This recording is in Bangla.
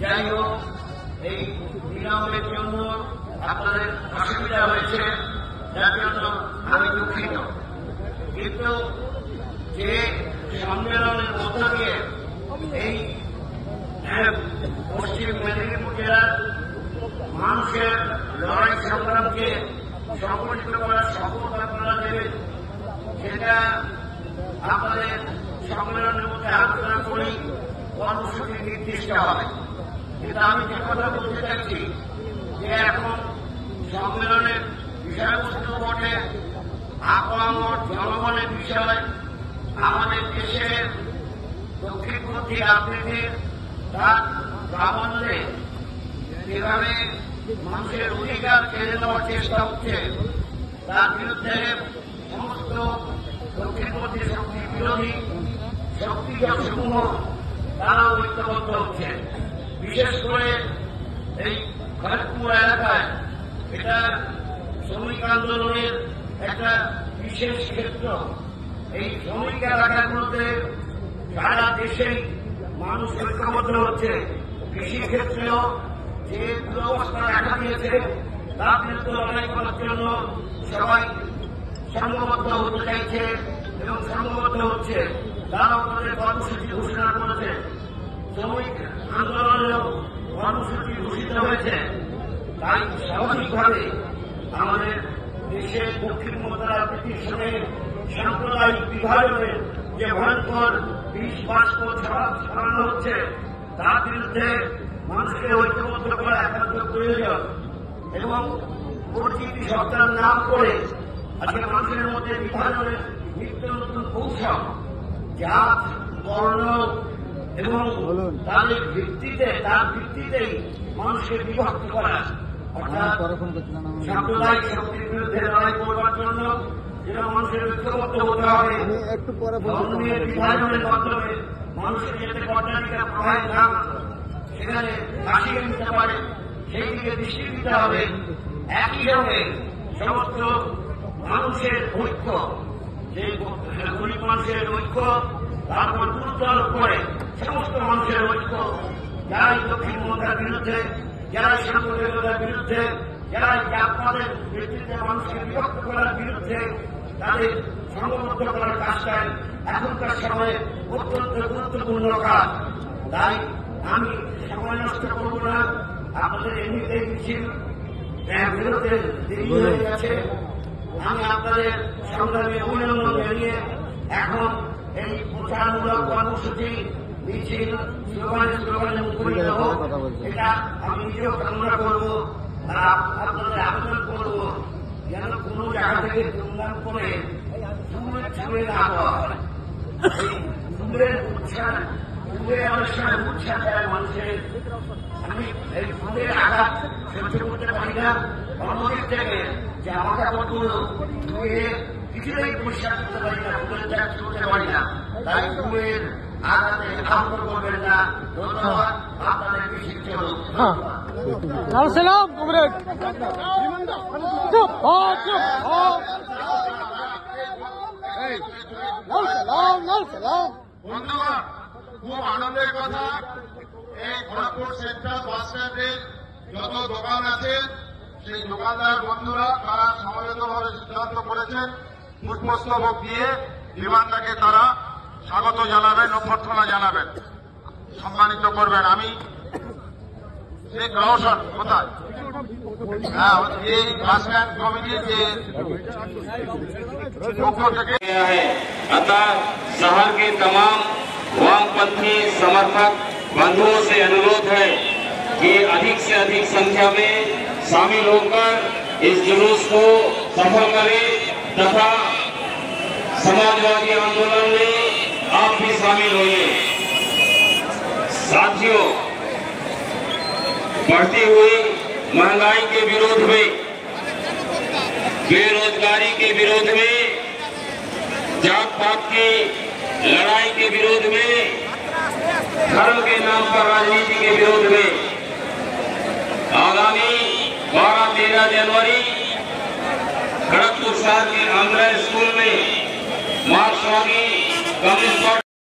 যাই হোক, এই বিলম্বের জন্য আপনাদের অসুবিধা হয়েছে, যার জন্য আমি দুঃখিত। কিন্তু যে সম্মেলনের মধ্য দিয়ে এই পশ্চিম মেদিনীপুর জেলার মানুষের লড়াই সংগ্রামকে সংগঠিত করার শপথ আপনারা দেবেন, সেটা আপনাদের সম্মেলনের মধ্যে আলোচনা করেই কর্মসূচি নির্দিষ্ট হবে। কিন্তু আমি যে কথা বলতে চাইছি যে এখন সম্মেলনের বিষয়বস্তু বটে আপামর জনগণের বিষয়, আমাদের দেশের দক্ষিণপন্থী রাজনীতির তার প্রাবল্যে যেভাবে মানুষের অধিকার কেড়ে নেওয়ার চেষ্টা হচ্ছে, তার বিরুদ্ধে সমস্ত দক্ষিণপন্থী শক্তি বিরোধী শক্তিসমূহ তারা ঐক্যবদ্ধ হচ্ছে। বিশেষ করে এই খড়গপুর এলাকায় এটা শ্রমিক আন্দোলনের একটা বিশেষ ক্ষেত্র। এই শ্রমিক এলাকাগুলোতে সারা দেশেই মানুষ ঐক্যবদ্ধ হচ্ছে। কৃষি ক্ষেত্রেও যে দুরবস্থা দেখা দিয়েছে তার বিরুদ্ধে লড়াই করার জন্য সবাই সংঘবদ্ধ হতে চাইছে এবং সংঘবদ্ধ হচ্ছে। তারাও তাদের কর্মসূচি ঘোষণা করেছে। শ্রমিক আন্দোলনেও কর্মসূচি ঘোষিত হয়েছে। তাই স্বাভাবিকভাবে আমাদের দেশের দক্ষিণপন্থী রাজনীতির সঙ্গে সাম্প্রদায়িক বিভাজনের যে ভয়ঙ্কর বিষ বাষ্প ছড়ানো হচ্ছে, তার বিরুদ্ধে মানুষকে ঐক্যবদ্ধ করা একান্ত প্রয়োজন। এবং পরিচিতি সত্তার নাম করে আজকে মানুষের মধ্যে বিভাজনের নিত্য নতুন কৌশল, জাত, বর্ণ এবং তার ভিত্তিতেই মানুষকে বিভক্ত করা, অর্থাৎ সাম্প্রদায়িক শক্তির বিরুদ্ধে লড়াই করবার জন্য যেটা মানুষের ঐক্যবদ্ধ হতে হবে। ধর্মের বিভাজনের মাধ্যমে মানুষের যাতে কর্ণাটিকা প্রভাব না সেখানে কাশিয়ে নিতে পারে, সেই দিকে দৃষ্টি দিতে হবে। একই সঙ্গে সমস্ত মানুষের ঐক্য, যে গরিব মানুষের ঐক্য, তারপর গুরুত্ব করে সমস্ত মানুষের ঐক্য, যারা দক্ষিণপন্থার বিরুদ্ধে, যারা সাম্প্রদায়িকতার বিরুদ্ধে, যারা জাতপাতের ভিত্তিতে মানুষকে বিভক্ত করার বিরুদ্ধে, তাদের সংগবদ্ধ করার কাজটাই এখনকার সময়ে অত্যন্ত গুরুত্বপূর্ণ কাজ। তাই আমি সময় নষ্ট করব না। আপনাদের এমনিতেই মিছিল বিরুদ্ধে দেরি হয়ে গেছে। আমি আপনাদের সংগ্রামে অভিনন্দন জানিয়ে এখন এই প্রচারমূলক কর্মসূচি মিছিল স্লোগানে মুখরিত হোক, এটা আমি নিজেও কামনা করব। আপনাদের আবেদন করব যেন কোনো জায়গা থেকে দুর্নাম করে ছুঁড়ে না দেওয়া হয়। এই ফুলের উচ্ছ্বাস, ফুলের অনুষ্ঠান উচ্ছ্বাস দেয় মানুষের। আমি এই ফুলের আঘাত সহ্য করতে পারি না। অন্যদিক থেকে যে আমাকে কাপড়গুলো ধুয়ে কিছুতেই পরিষ্কার করতে পারি না, ফুলের ত্যাগ করতে পারি না। তাই ফুলের আঘাতে আহত করবেন না। ধন্যবাদ। আপনাদের বেশি চলুন। সালাম কমরেড। চুপ সালাম। বন্ধুরা, খুব আনন্দের কথা, এই খড়গপুর সেন্ট্রাল বাস স্ট্যান্ডে যত দোকান আছে সেই দোকানদার বন্ধুরা তারা সমবেতভাবে সিদ্ধান্ত করেছেন পুষ্পস্তবক দিয়ে বিমানটাকে তারা স্বাগত জানাবেন, অভ্যর্থনা জানাবেন, সম্মানিত করবেন। আমি শেখ রওশন কোথায়? হ্যাঁ, এই বাস স্ট্যান্ড কমিটির যে পক্ষ থেকে अतः शहर के तमाम वामपंथी समर्थक बंधुओं से अनुरोध है कि अधिक से अधिक संख्या में शामिल होकर इस जुलूस को सफल करें तथा समाजवादी आंदोलन में आप भी शामिल होइए। साथियों, बढ़ती हुई महंगाई के विरोध में, बेरोजगारी के विरोध में, जात पात की लड़ाई के विरोध में, धर्म के नाम पर राजनीति के विरोध में आगामी 12-13 जनवरी खड़गपुर शहर के आंध्र स्कूल में मार्क्सवादी कम्युनिस्ट